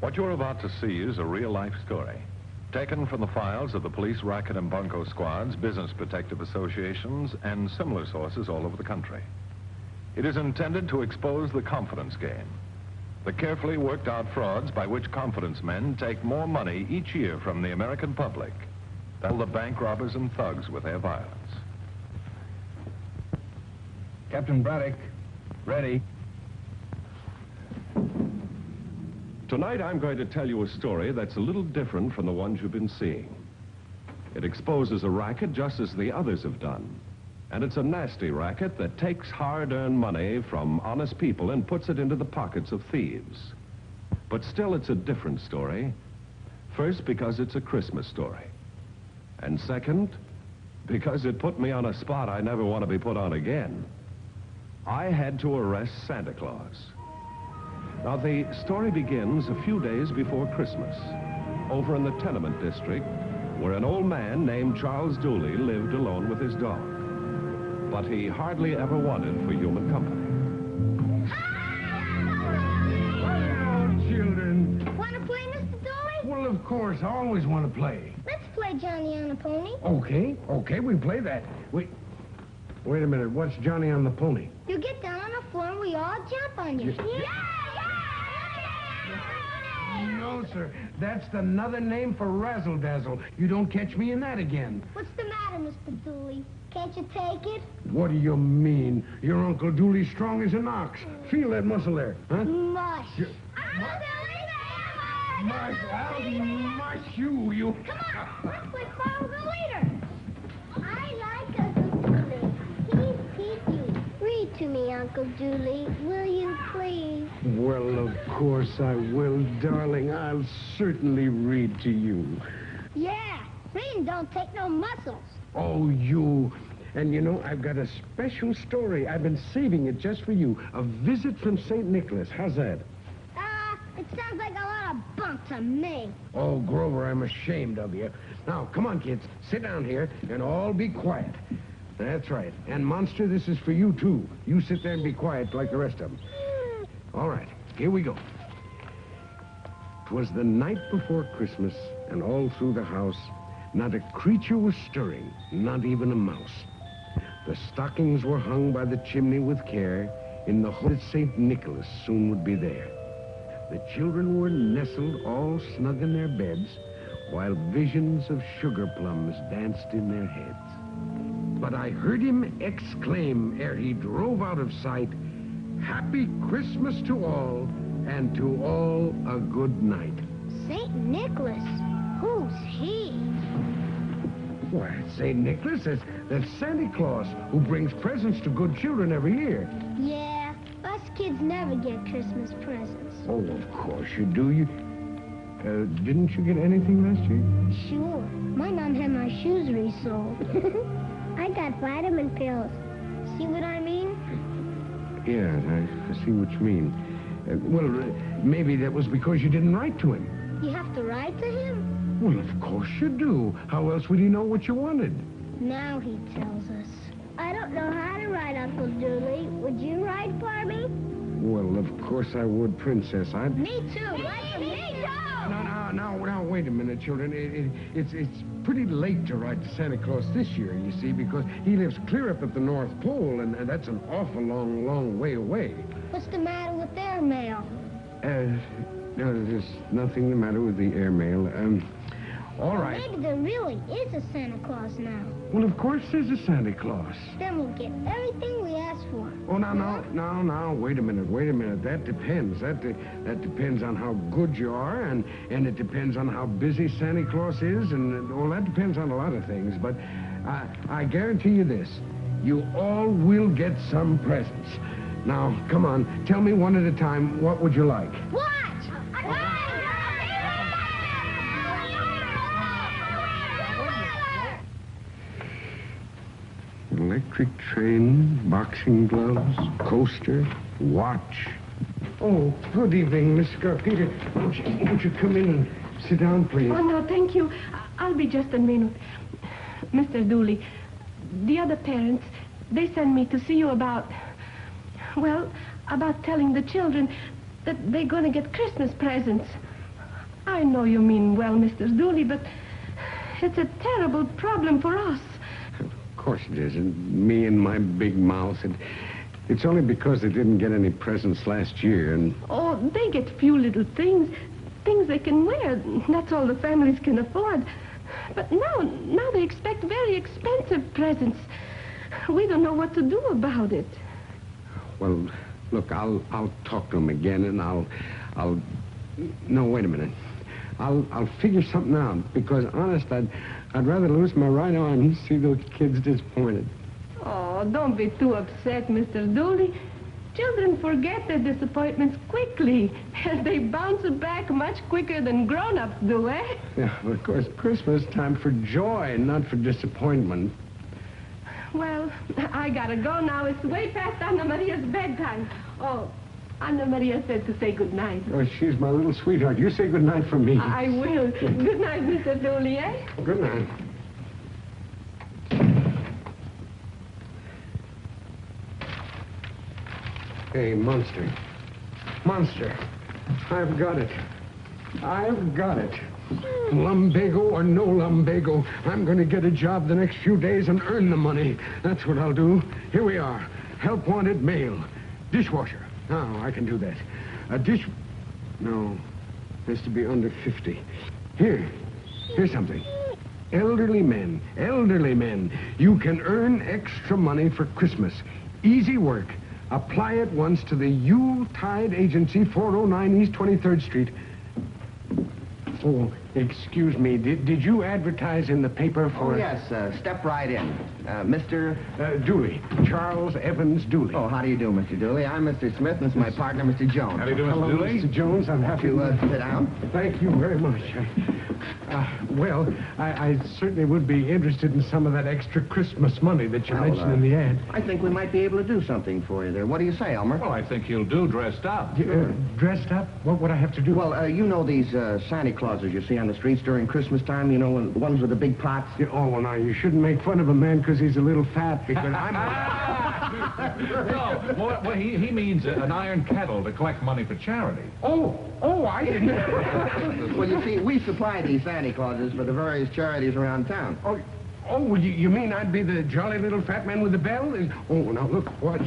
What you're about to see is a real-life story, taken from the files of the police racket and bunco squads, business protective associations, and similar sources all over the country. It is intended to expose the confidence game, the carefully worked-out frauds by which confidence men take more money each year from the American public than the bank robbers and thugs with their violence. Captain Braddock, ready. Tonight, I'm going to tell you a story that's a little different from the ones you've been seeing. It exposes a racket just as the others have done. And it's a nasty racket that takes hard-earned money from honest people and puts it into the pockets of thieves. But still, it's a different story. First, because it's a Christmas story. And second, because it put me on a spot I never want to be put on again. I had to arrest Santa Claus. Now, the story begins a few days before Christmas, over in the tenement district, where an old man named Charles Dooley lived alone with his dog. But he hardly ever wanted for human company. Hello, children. Want to play, Mr. Dooley? Well, of course, I always want to play. Let's play Johnny on the Pony. Okay, we play that. Wait a minute, what's Johnny on the Pony? You get down on the floor and we all jump on you. No, sir. That's another name for razzle-dazzle. You don't catch me in that again. What's the matter, Mr. Dooley? Can't you take it? What do you mean? Your Uncle Dooley's strong as an ox. Feel that muscle there, huh? Mush. Mush, I'll mush you. Come on, let's play follow the leader. I like Uncle Dooley. He's peaky. Read to me, Uncle Dooley. Will you please? Well, of course I will, darling. I'll certainly read to you. Yeah, reading don't take no muscles. Oh, you. And you know, I've got a special story. I've been saving it just for you. A visit from St. Nicholas. How's that? It sounds like a lot of bunk to me. Oh, Grover, I'm ashamed of you. Now, come on, kids. Sit down here and all be quiet. That's right. And, Monster, this is for you, too. You sit there and be quiet like the rest of them. All right, here we go. 'Twas the night before Christmas, and all through the house, not a creature was stirring, not even a mouse. The stockings were hung by the chimney with care, in the hope that St. Nicholas soon would be there. The children were nestled all snug in their beds, while visions of sugar plums danced in their heads. But I heard him exclaim ere he drove out of sight, "Happy Christmas to all, and to all a good night." St. Nicholas? Who's he? Why, St. Nicholas, that's Santa Claus, who brings presents to good children every year. Yeah, us kids never get Christmas presents. Oh, of course you do. Didn't you get anything last year? Sure. My mom had my shoes resoled. I got vitamin pills. See what I mean? Yeah, I see what you mean. Maybe that was because you didn't write to him. You have to write to him? Well, of course you do. How else would he know what you wanted? Now he tells us. I don't know how to write, Uncle Dooley. Would you write for me? Well, of course I would, Princess. Me too. Write for me too. No, wait a minute, children. It's pretty late to write to Santa Claus this year, you see, because he lives clear up at the North Pole, and that's an awful long way away. What's the matter with their mail? No, there's nothing the matter with the airmail. All right. Maybe there really is a Santa Claus now. Well, of course there's a Santa Claus. Then we'll get everything we ask for. Oh, now, wait a minute. That depends. That depends on how good you are, and it depends on how busy Santa Claus is, and, well, that depends on a lot of things. But I guarantee you this. You all will get some presents. Now, come on, tell me one at a time, what would you like? What? Electric train, boxing gloves, coaster, watch. Oh, good evening, Miss Scarpita. Won't you come in and sit down, please? Oh, no, thank you. I'll be just a minute. Mr. Dooley, the other parents, they sent me to see you about telling the children that they're going to get Christmas presents. I know you mean well, Mr. Dooley, but it's a terrible problem for us. Of course it is. And me and my big mouth. It's only because they didn't get any presents last year, and... Oh, they get few little things they can wear. That's all the families can afford. But now they expect very expensive presents. We don't know what to do about it. Well, look, I'll talk to them again, and I'll... No, wait a minute. I'll figure something out, because, honest, I'd rather lose my right arm than see those kids disappointed. Oh, don't be too upset, Mr. Dooley. Children forget their disappointments quickly, and they bounce back much quicker than grown-ups do, eh? Yeah, but of course, Christmas time for joy, not for disappointment. Well, I gotta go now. It's way past Anna Maria's bedtime. Oh, Anna Maria said to say good night. Oh, she's my little sweetheart. You say good night for me. I will. Good night, Mr. Dooley, eh? Good night. Hey, Monster. Monster. I've got it. I've got it. Lumbago or no lumbago, I'm going to get a job the next few days and earn the money. That's what I'll do. Here we are. Help wanted mail. Dishwasher. Oh, I can do that. No. Has to be under 50. Here's something. Elderly men. You can earn extra money for Christmas. Easy work. Apply at once to the Yuletide Agency, 409 East 23rd Street. Oh, excuse me. Did you advertise in the paper for... Oh, yes. Step right in. Mr... Dooley. Charles Evans Dooley. Oh, how do you do, Mr. Dooley? I'm Mr. Smith, and this is my partner, Mr. Jones. How do you do, Mr. Hello, Dooley? Mr. Jones. I'm happy You sit down. Thank you very much. Well, I certainly would be interested in some of that extra Christmas money that you mentioned in the ad. I think we might be able to do something for you there. What do you say, Elmer? Well, I think he'll do dressed up. Dressed up? What would I have to do? Well, you know these Santa Clauses you see on the streets during Christmas time? You know, the ones with the big pots? Oh, well, now, you shouldn't make fun of a man because he's a little fat, because I'm... No, well, he means an iron kettle to collect money for charity. Oh, I didn't... Well, you see, we supply these Santa Clauses for the various charities around town. Oh, you mean I'd be the jolly little fat man with the bell? Oh, now, look, watch.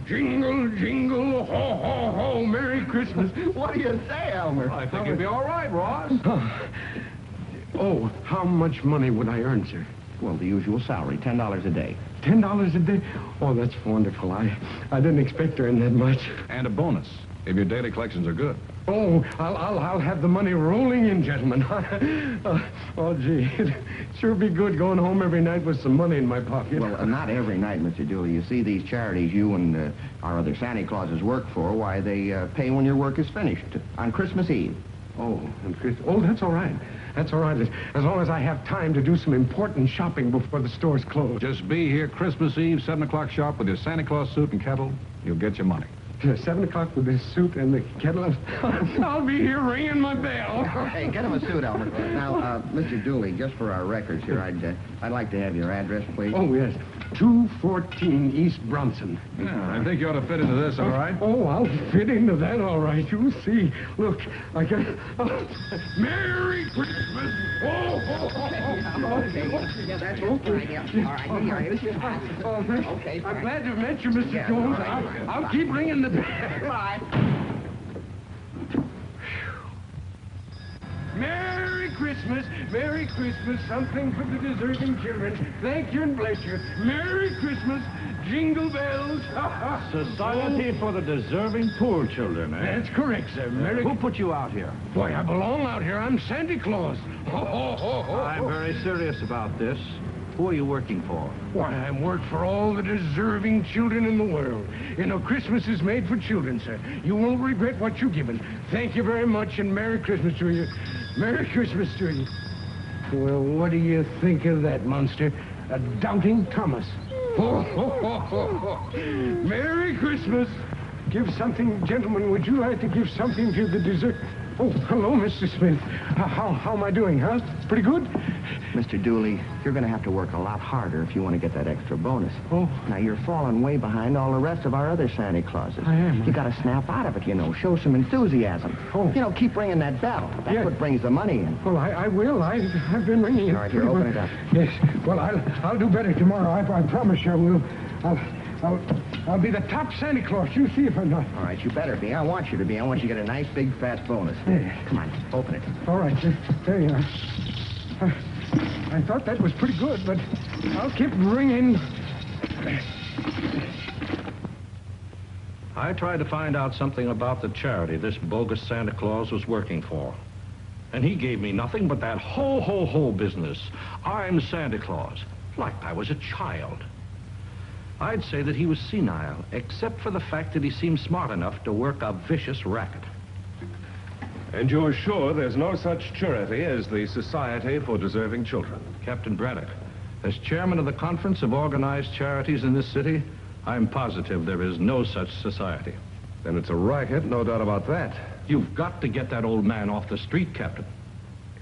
Jingle, jingle, ho, ho, ho, Merry Christmas. What do you say, Elmer? I think you'll be all right, Ross. Oh, how much money would I earn, sir? Well, the usual salary, $10 a day. $10 a day? Oh, that's wonderful. I didn't expect to earn that much. And a bonus, if your daily collections are good. Oh, I'll have the money rolling in, gentlemen. Gee, it'd sure be good going home every night with some money in my pocket. Well, not every night, Mr. Dooley. You see, these charities you and our other Santa Clauses work for, why, they pay when your work is finished, on Christmas Eve. Oh, that's all right. That's all right, as long as I have time to do some important shopping before the stores close. Just be here Christmas Eve, 7 o'clock sharp with your Santa Claus suit and kettle. You'll get your money. 7 o'clock with this suit and the kettle. I'll be here ringing my bell. Hey, get him a suit, Elmer. Now, Mr. Dooley, just for our records here, I'd like to have your address, please. Oh, yes. 214 East Bronson. Yeah, I think you ought to fit into this, all right? Oh, I'll fit into that, all right. You'll see. Look, I can... Merry Christmas! Yeah, that's okay. Yeah. All right, here you are. Here's your hat. Okay, I'm glad to have met you, Mr. Jones. I'll keep ringing the bell. Bye. Merry Christmas, Merry Christmas, something for the deserving children. Thank you and bless you. Merry Christmas, jingle bells. Society for the Deserving Poor Children, eh? That's correct, sir. Who put you out here? Boy, I belong out here. I'm Santa Claus. I'm very serious about this. Who are you working for? Why, I work for all the deserving children in the world. You know, Christmas is made for children, sir. You won't regret what you've given. Thank you very much, and Merry Christmas to you. Merry Christmas to you. Well, what do you think of that, monster? A doubting Thomas. Merry Christmas. Give something, gentlemen, would you like to give something to the dessert? Oh, hello, Mr. Smith. How am I doing, huh? Pretty good? Mr. Dooley, you're going to have to work a lot harder if you want to get that extra bonus. Oh. Now, you're falling way behind all the rest of our other Santa Clauses. I am. You got to snap out of it, you know. Show some enthusiasm. Oh. You know, keep ringing that bell. That's what brings the money in. Well, I will. I've been ringing it. All right, here, open it up. Yes. Well, I'll do better tomorrow. I promise you I will. I'll be the top Santa Claus. You see if I'm not. All right, you better be. I want you to be. I want you to get a nice, big, fat bonus. Yeah. Come on, open it. All right. There you are. I thought that was pretty good, but I'll keep ringing. I tried to find out something about the charity this bogus Santa Claus was working for. And he gave me nothing but that ho-ho-ho business. I'm Santa Claus. Like I was a child. I'd say that he was senile, except for the fact that he seemed smart enough to work a vicious racket. And you're sure there's no such charity as the Society for Deserving Children? Captain Braddock, as chairman of the Conference of Organized Charities in this city, I'm positive there is no such society. Then it's a racket, no doubt about that. You've got to get that old man off the street, Captain.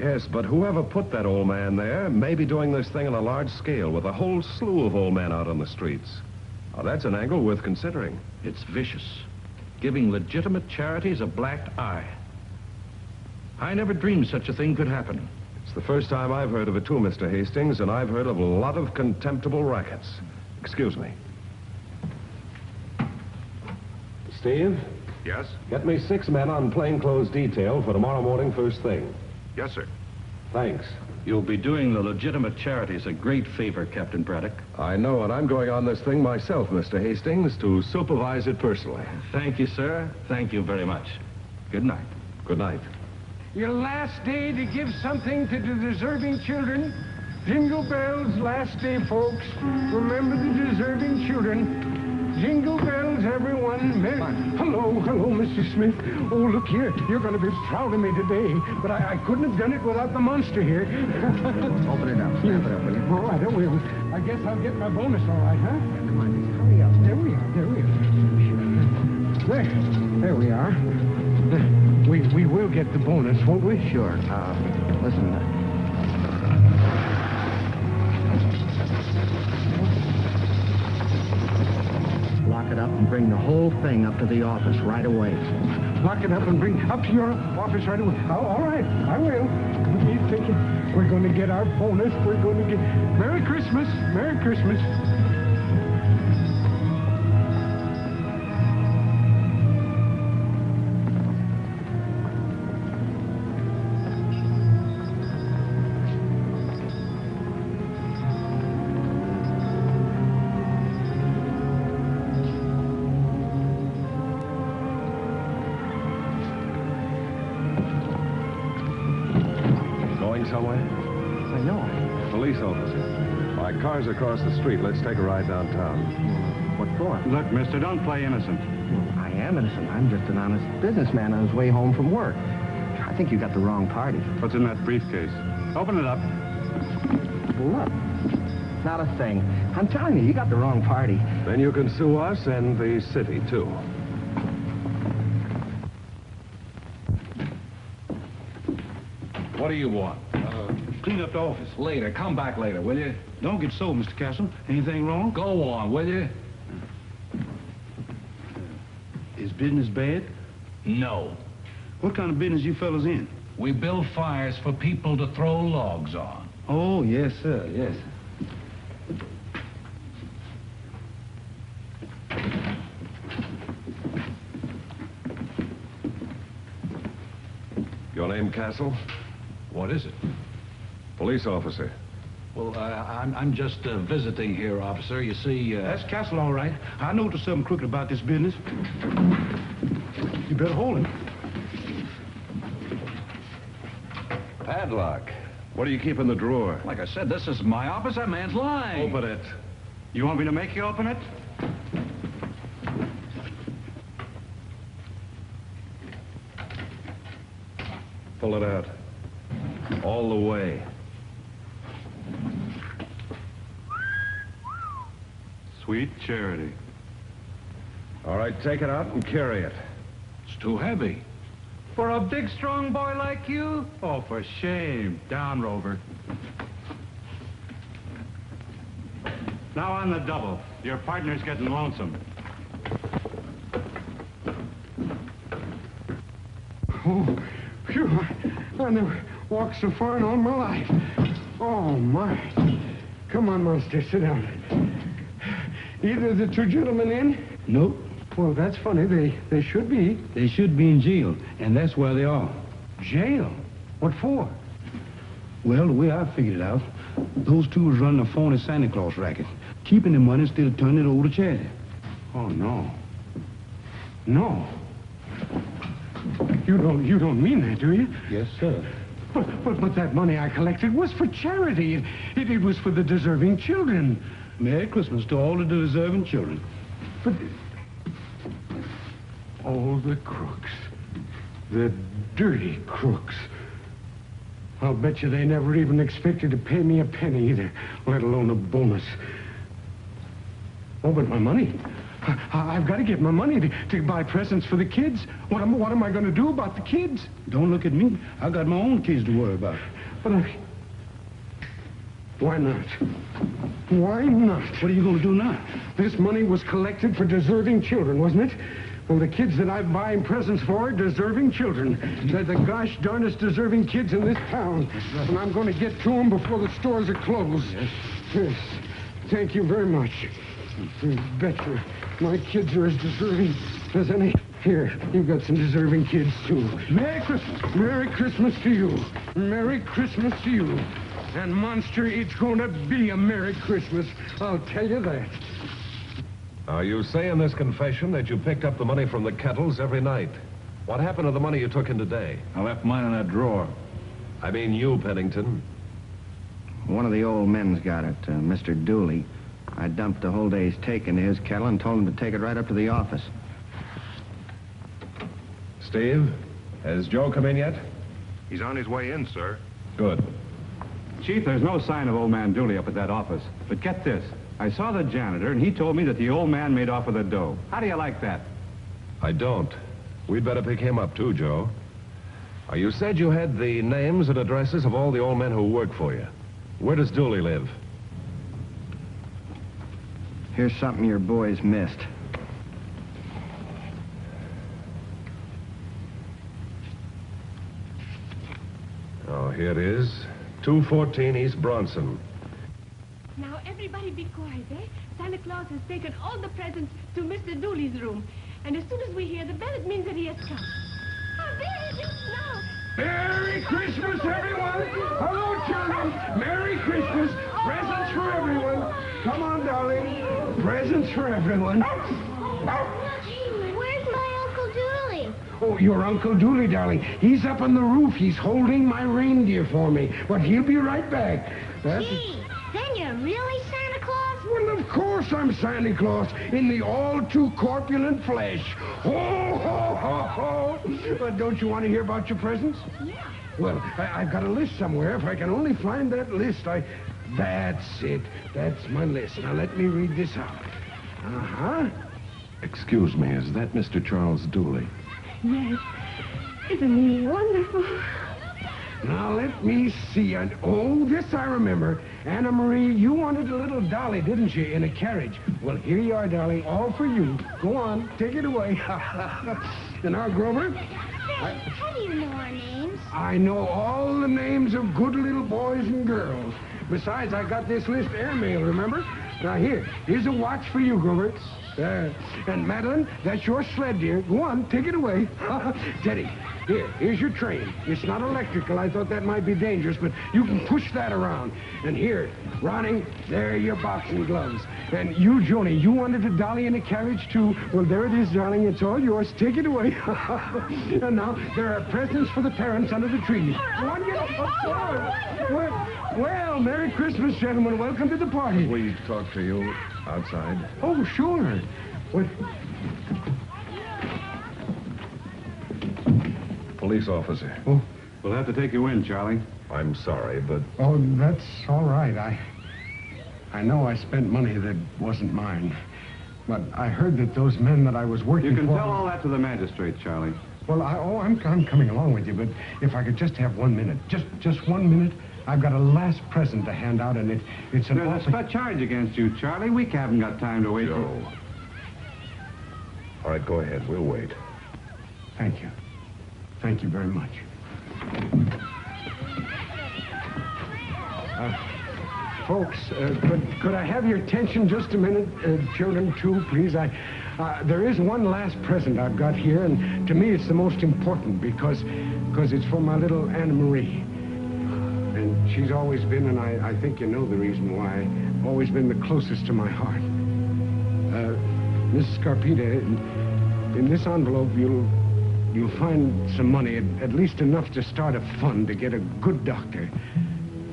Yes, but whoever put that old man there may be doing this thing on a large scale with a whole slew of old men out on the streets. Now, that's an angle worth considering. It's vicious, giving legitimate charities a black eye. I never dreamed such a thing could happen. It's the first time I've heard of it too, Mr. Hastings, and I've heard of a lot of contemptible rackets. Excuse me. Steve? Yes? Get me 6 men on plainclothes detail for tomorrow morning first thing. Yes, sir. Thanks. You'll be doing the legitimate charities a great favor, Captain Braddock. I know, and I'm going on this thing myself, Mr. Hastings, to supervise it personally. Thank you, sir. Thank you very much. Good night. Good night. Your last day to give something to the deserving children. Jingle bells, last day, folks. Remember the deserving children. Jingle bells, everyone. Hello, Mr. Smith. Oh, look here. You're going to be proud of me today. But I couldn't have done it without the monster here. Open it up. Snap it up, will you? All right, I will. I guess I'll get my bonus all right, huh? Yeah, come on, just hurry up. There we are. There we are. We will get the bonus, won't we? Sure. Listen. Lock it up and bring the whole thing up to the office right away. Lock it up and bring up to your office right away. Oh, all right, I will. He's thinking we're going to get our bonus. We're going to get... Merry Christmas. Merry Christmas. Somewhere? I know. Police officer. My car's across the street. Let's take a ride downtown. What for? Look, mister, don't play innocent. I am innocent. I'm just an honest businessman on his way home from work. I think you got the wrong party. What's in that briefcase? Open it up. Look. Not a thing. I'm telling you, you got the wrong party. Then you can sue us and the city, too. What do you want? Clean up the office. Later. Come back later, will you? Don't get sold, Mr. Castle. Anything wrong? Go on, will you? Is business bad? No. What kind of business you fellas in? We build fires for people to throw logs on. Oh, yes, sir, yes. Your name, Castle? What is it? Police officer. Well, I'm just visiting here, officer. You see, That's Castle, all right. I know there's something crooked about this business. You better hold him. Padlock. What do you keep in the drawer? like I said, this is my office. That man's lying. Open it. You want me to make you open it? Pull it out. All the way. Sweet charity. All right, take it out and carry it. It's too heavy. For a big, strong boy like you? Oh, for shame. Down, Rover. Now on the double. Your partner's getting lonesome. Oh, phew. I never walked so far in all my life. Oh, my. Come on, Monster, sit down. Either of the two gentlemen in? Nope. Well, that's funny. They should be. They should be in jail, and that's where they are. Jail? What for? Well, the way I figured it out, those two was running a phony Santa Claus racket, keeping the money instead of turning it over to charity. Oh, no. No. You don't mean that, do you? Yes, sir. But that money I collected was for charity. It was for the deserving children. Merry Christmas to all the deserving children. But... Oh, the crooks. The dirty crooks. I'll bet you they never even expected to pay me a penny either, let alone a bonus. Oh, but my money. I've got to get my money to buy presents for the kids. What am I going to do about the kids? Don't look at me. I got my own kids to worry about. But why not? Why not? What are you going to do now? This money was collected for deserving children, wasn't it? Well, the kids that I'm buying presents for are deserving children. They're the gosh darnest deserving kids in this town. Right. And I'm going to get to them before the stores are closed. Yes. Thank you very much. You betcha. My kids are as deserving as any. Here, you've got some deserving kids, too. Merry Christmas. Merry Christmas to you. Merry Christmas to you. And, Monster, it's going to be a Merry Christmas. I'll tell you that. Now, you say in this confession that you picked up the money from the kettles every night. What happened to the money you took in today? I left mine in that drawer. I mean you, Pennington. One of the old men's got it, Mr. Dooley. I dumped the whole day's take into his kettle and told him to take it right up to the office. Steve, has Joe come in yet? He's on his way in, sir. Good. Chief, there's no sign of old man Dooley up at that office. But get this. I saw the janitor, and he told me that the old man made off with the dough. How do you like that? I don't. We'd better pick him up, too, Joe. You said you had the names and addresses of all the old men who work for you. Where does Dooley live? Here's something your boys missed. Oh, here it is. 214 East Bronson. Now, everybody be quiet, eh? Santa Claus has taken all the presents to Mr. Dooley's room. And as soon as we hear the bell, it means that he has come. Oh, there he is now. Merry Christmas, everyone! Hello, children! Merry Christmas! Presents for everyone! Come on, darling. Presents for everyone. Where's my Uncle Dooley? Oh, your Uncle Dooley, darling. He's up on the roof. He's holding my reindeer for me. But he'll be right back. Gee, then you're really Santa Claus? Well, of course I'm Santa Claus in the all-too-corpulent flesh. Ho, ho, ho, ho! But don't you want to hear about your presents? Yeah. Well, I've got a list somewhere. If I can only find that list, That's it. That's my list. Now, let me read this out. Uh-huh. Excuse me, is that Mr. Charles Dooley? Yes. Isn't he wonderful? Now, let me see. And, oh, this I remember. Anna Marie, you wanted a little dolly, didn't you, in a carriage? Well, here you are, darling, all for you. Go on, take it away. And now, Grover? How do you know our names? I know all the names of good little boys and girls. Besides, I got this list airmail, remember? Now, here's a watch for you, Grover. And Madeline, that's your sled, dear. Go on, take it away. Teddy, here's your train. It's not electrical. I thought that might be dangerous, but you can push that around. And here, Ronnie, there are your boxing gloves. And you, Joni, you wanted a dolly in a carriage, too. Well, there it is, darling. It's all yours. Take it away. And now, there are presents for the parents under the tree. Go on, get up. Well, Merry Christmas, gentlemen. Welcome to the party. We talk to you outside. Oh, sure. What? Police officer. Oh, We'll have to take you in, Charlie. I'm sorry, but oh, that's all right. I know I spent money that wasn't mine. But I heard that those men that I was working You can for... tell all that to the magistrate, Charlie. Well, I'm coming along with you, but if I could just have 1 minute. Just 1 minute. I've got a last present to hand out, and it's an There's a spot charge against you, Charlie. We haven't got time to wait. Joe. All right, go ahead. We'll wait. Thank you. Thank you very much. Folks, could I have your attention just a minute? Children, too, please. There is one last present I've got here, and to me it's the most important because it's for my little Anna Marie. And she's always been, and I think you know the reason why, always been the closest to my heart. Mrs. Scarpita, in this envelope you'll find some money, at least enough to start a fund to get a good doctor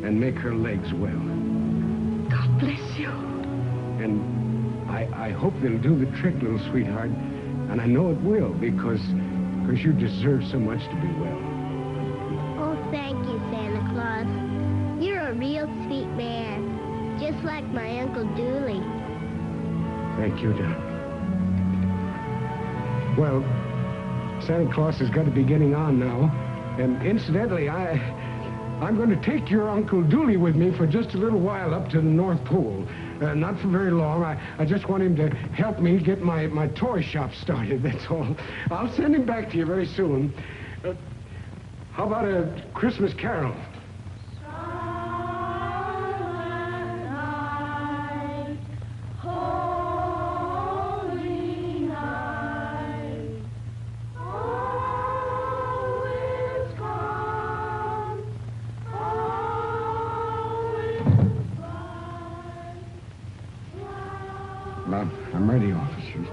and make her legs well. God bless you. And I hope it'll do the trick, little sweetheart. And I know it will, because you deserve so much to be well. Oh, thank you, Santa Claus. You're a real sweet man, just like my Uncle Dooley. Thank you, John. Well, Santa Claus has got to be getting on now. And incidentally, I'm going to take your Uncle Dooley with me for just a little while up to the North Pole. Not for very long. I just want him to help me get my toy shop started, that's all. I'll send him back to you very soon. How about a Christmas carol? I'm ready, officers.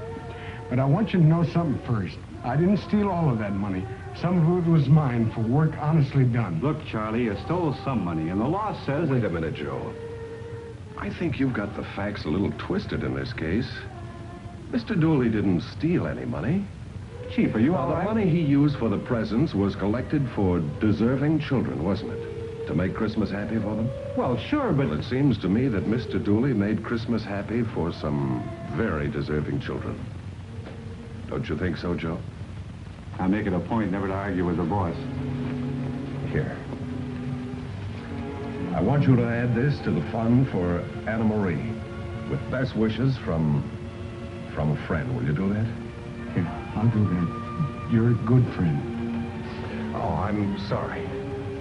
But I want you to know something first. I didn't steal all of that money. Some of it was mine for work honestly done. Look, Charlie, you stole some money, and the law says... Wait a minute, Joe. I think you've got the facts a little twisted in this case. Mr. Dooley didn't steal any money. Chief, are you all right? The money he used for the presents was collected for deserving children, wasn't it? To make Christmas happy for them? Well, sure, but... Well, it seems to me that Mr. Dooley made Christmas happy for some very deserving children. Don't you think so, Joe? I make it a point never to argue with the boss. Here. I want you to add this to the fund for Anna Marie. With best wishes from a friend. Will you do that? Yeah, I'll do that. You're a good friend. Oh, I'm sorry.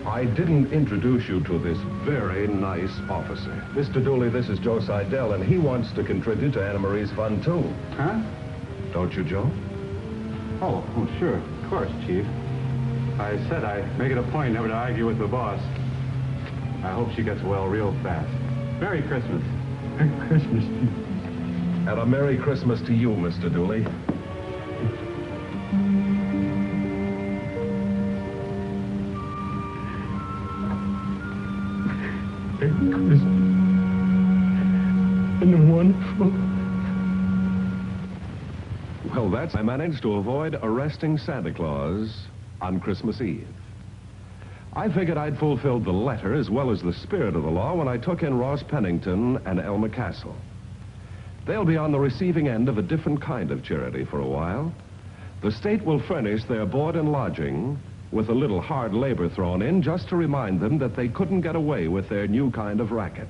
I didn't introduce you to this very nice officer. Mr. Dooley, this is Joe Seidel, and he wants to contribute to Anna Marie's fund, too. Huh? Don't you, Joe? Oh, sure. Of course, Chief. I said I make it a point never to argue with the boss. I hope she gets well real fast. Merry Christmas. Merry Christmas. And a Merry Christmas to you, Mr. Dooley. Merry Christmas. And wonderful. Well, I managed to avoid arresting Santa Claus on Christmas Eve. I figured I'd fulfilled the letter as well as the spirit of the law when I took in Ross Pennington and Elma Castle. They'll be on the receiving end of a different kind of charity for a while. The state will furnish their board and lodging with a little hard labor thrown in just to remind them that they couldn't get away with their new kind of racket.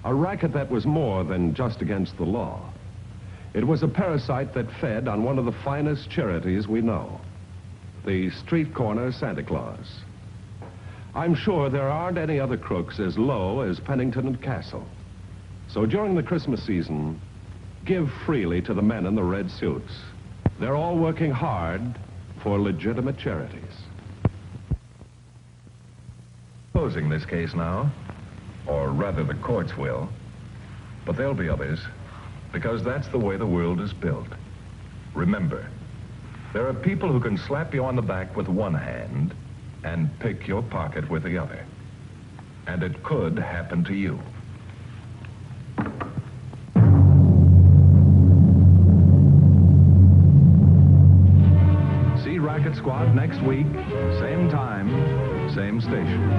A racket that was more than just against the law. It was a parasite that fed on one of the finest charities we know, the street corner Santa Claus. I'm sure there aren't any other crooks as low as Pennington and Castle. So during the Christmas season, give freely to the men in the red suits. They're all working hard for legitimate charities. Closing this case now, or rather the courts will, but there'll be others, because that's the way the world is built. Remember, there are people who can slap you on the back with one hand and pick your pocket with the other. And it could happen to you. See Racket Squad next week, same time, same station.